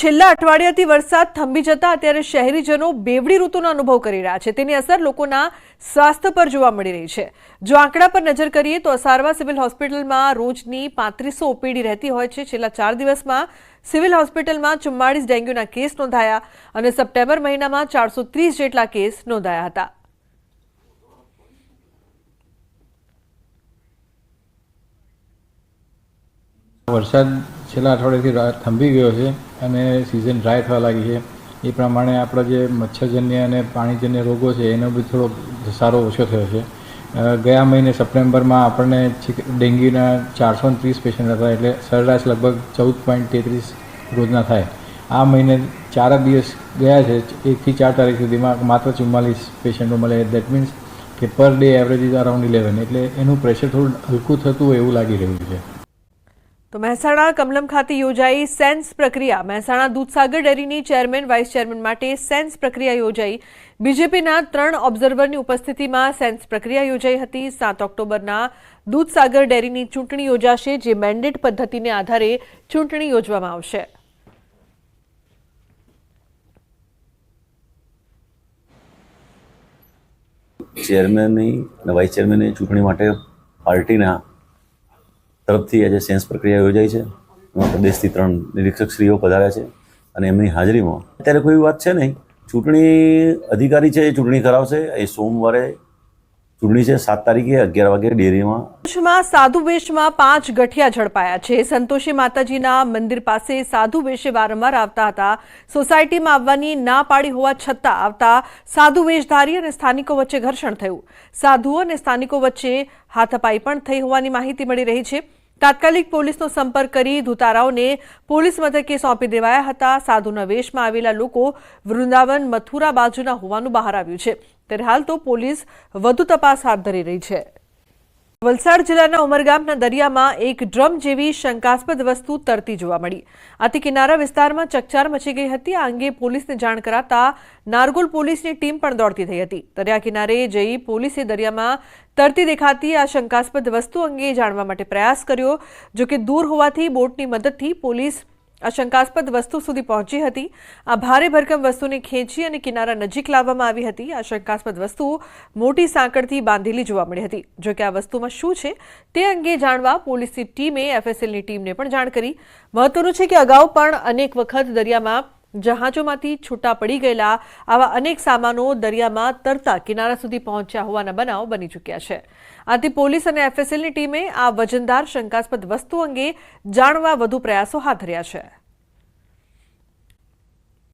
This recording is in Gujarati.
છેલ્લા અઠવાડિયાથી વરસાદ થંભી જતા અત્યારે શહેરીજનો બેવડી ઋતુનો અનુભવ કરી રહ્યા છે। તેની અસર લોકોના સ્વાસ્થ્ય પર જોવા મળી રહી છે। જો આંકડા પર નજર કરીએ તો અસારવા સિવિલ હોસ્પિટલમાં રોજની 3500 ઓપીડી રહેતી હોય છે। છેલ્લા 4 દિવસમાં સિવિલ હોસ્પિટલમાં 44 ડેન્ગ્યુના કેસ નોંધાયા અને સપ્ટેમ્બર મહિનામાં 430 જેટલા કેસ નોંધાયા હતા। વરસાદ છેલ્લા અઠવાડિયાથી થંભી ગયો છે અને સિઝન ડ્રાય થવા લાગી છે। એ પ્રમાણે આપણા જે મચ્છરજન્ય અને પાણીજન્ય રોગો છે એનો બી થોડો ઘસારો ઓછો થયો છે। ગયા મહિને સપ્ટેમ્બરમાં આપણને ડેન્ગ્યુના 430 પેશન્ટ હતા, એટલે સરેરાશ લગભગ 14.33 રોજના થાય। આ મહિને 4 દિવસ ગયા છે, 1 થી 4 તારીખ સુધીમાં માત્ર 44 પેશન્ટો મળે। દેટ મીન્સ કે per day average is around 11, એટલે એનું પ્રેશર થોડું હલકું થતું હોય એવું લાગી રહ્યું છે। તો મહેસાણા કમલમ ખાતે યોજાઈ સેન્સ પ્રક્રિયા। મહેસાણા દૂધસાગર ડેરીની ચેરમેન વાઇસ ચેરમેન માટે સેન્સ પ્રક્રિયા યોજાઈ। બીજેપીના 3 ઓબ્ઝર્વરની ઉપસ્થિતિમાં સેન્સ પ્રક્રિયા યોજાઈ હતી। 7 ઓક્ટોબરના દૂધસાગર ડેરીની ચૂંટણી યોજાશે, જે મેન્ડેટ પદ્ધતિને આધારે ચૂંટણી યોજવામાં આવશે। ચેરમેનની અને વાઇસ ચેરમેનની ચૂંટણી માટે પાર્ટીના તરફથી આજે સેન્સ પ્રક્રિયા યોજાઈ છે। એમાં પ્રદેશથી 3 નિરીક્ષકશ્રીઓ પધાર્યા છે અને એમની હાજરીમાં અત્યારે કોઈ વાત છે નહીં। ચૂંટણી અધિકારી છે એ ચૂંટણી કરાવશે। એ સોમવારે ચૂંટણી છે, 7 તારીખે 11 વાગે ડેરીમાં। સાધુ વેશમાં 5 ગઠિયા ઝડપાયા છે। સંતોષી માતાજીના મંદિર પાસે સાધુ વેશે વારંવાર આવતા હતા। સોસાયટીમાં આવવાની ના પાડી હોવા છતાં આવતા સાધુ વેશધારી અને સ્થાનિકો વચ્ચે ઘર્ષણ થયું। સાધુઓ અને સ્થાનિકો વચ્ચે હાથાપાઈ પણ થઈ હોવાની માહિતી મળી રહી છે। તાત્કાલિક પોલીસનો સંપર્ક કરી ધુતારાઓને પોલીસ મથકે સોંપી દેવાયા હતા। સાધુના વેશમાં આવેલા લોકો વૃંદાવન મથુરા બાજુના હોવાનું બહાર આવ્યું છે। ત્યારે હાલ તો પોલીસ વધુ તપાસ હાથ ધરી રહી છે। વલસાડ જિલ્લાના ઉમરગામના દરિયામાં એક ડ્રમ જેવી શંકાસ્પદ વસ્તુ તરતી જોવા મળી। આથી કિનારા વિસ્તારમાં ચકચાર મચી ગઈ હતી। આ અંગે પોલીસને જાણ કરાતા નારગોલ પોલીસની ટીમ પણ દોડતી થઈ હતી। દરિયા કિનારે જઈ પોલીસે દરિયામાં તરતી દેખાતી આ શંકાસ્પદ વસ્તુ અંગે જાણવા માટે પ્રયાસ કર્યો। જોકે દૂર હોવાથી બોટની મદદથી પોલીસ આ શંકાસ્પદ વસ્તુ સુધી પહોંચી હતી। આ ભારે ભરકમ વસ્તુને ખેંચી અને કિનારા નજીક લાવવામાં આવી હતી। આ શંકાસ્પદ વસ્તુ મોટી સાંકળથી બાંધેલી જોવા મળી હતી। જો કે આ વસ્તુમાં શું છે તે અંગે જાણવા પોલીસની ટીમે એફએસએલની ટીમને પણ જાણ કરી। મહત્વનું છે કે અગાઉ પણ અનેક વખત દરિયામાં જહાજોમાંથી છૂટા પડી ગયેલા આવા અનેક સામાનો દરિયામાં તરતા કિનારા સુધી પહોંચ્યા હોવાના બનાવ બની ચૂક્યા છે। આથી પોલીસ અને એફએસએલની ટીમે આ વજનદાર શંકાસ્પદ વસ્તુ અંગે જાણવા વધુ પ્રયાસો હાથ ધર્યા છે।